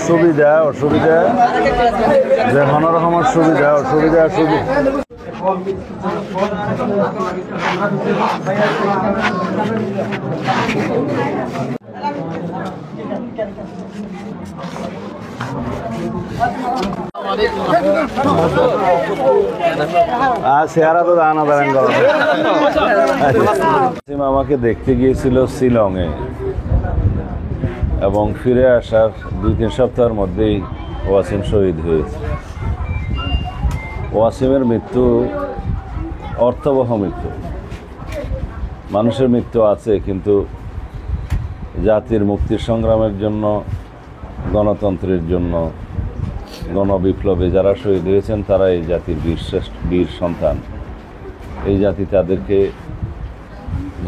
সুবিধা অসুবিধা যে কোনো রকমের সুবিধা অসুবিধা চেহারা তো দানা দাঁড়ান আমাকে দেখতে গিয়েছিল শিলংয়ে এবং ফিরে আসার 2-3 সপ্তাহের মধ্যেই ওয়াসিম শহীদ হয়েছে। ওয়াসিমের মৃত্যু অর্থবহ মৃত্যু। মানুষের মৃত্যু আছে, কিন্তু জাতির মুক্তির সংগ্রামের জন্য, গণতন্ত্রের জন্য, গণবিপ্লবে যারা শহীদ হয়েছেন তারা এই জাতির বীর সন্তান। এই জাতি তাদেরকে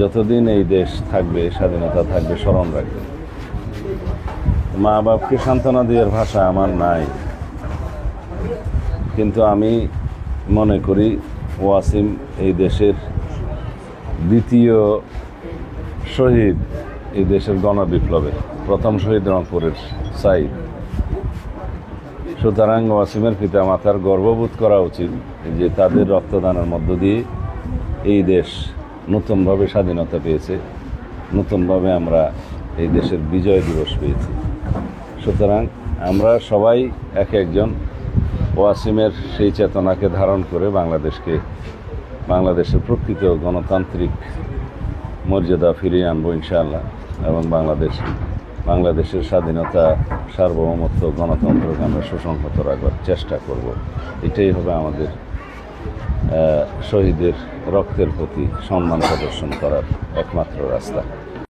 যতদিন এই দেশ থাকবে, স্বাধীনতা থাকবে, স্মরণ রাখবে। মা বাপকে সান্ত্বনা দেওয়ার ভাষা আমার নাই, কিন্তু আমি মনে করি ওয়াসিম এই দেশের দ্বিতীয় শহীদ, এই দেশের গণবিপ্লবে প্রথম শহীদ রংপুরের সাইদ। সুতরাং ওয়াসিমের পিতা মাতার গর্ববোধ করা উচিত যে তাদের রক্তদানের মধ্য দিয়ে এই দেশ নতুনভাবে স্বাধীনতা পেয়েছে, নতুনভাবে আমরা এই দেশের বিজয় দিবস পেয়েছি। সুতরাং আমরা সবাই এক একজন ওয়াসিমের সেই চেতনাকে ধারণ করে বাংলাদেশের প্রকৃত গণতান্ত্রিক মর্যাদা ফিরিয়ে আনবো ইনশাআল্লাহ, এবং বাংলাদেশের স্বাধীনতা, সার্বভৌমত্ব, গণতন্ত্রকে আমরা সুসংহত রাখবার চেষ্টা করব। এটাই হবে আমাদের শহীদের রক্তের প্রতি সম্মান প্রদর্শন করার একমাত্র রাস্তা।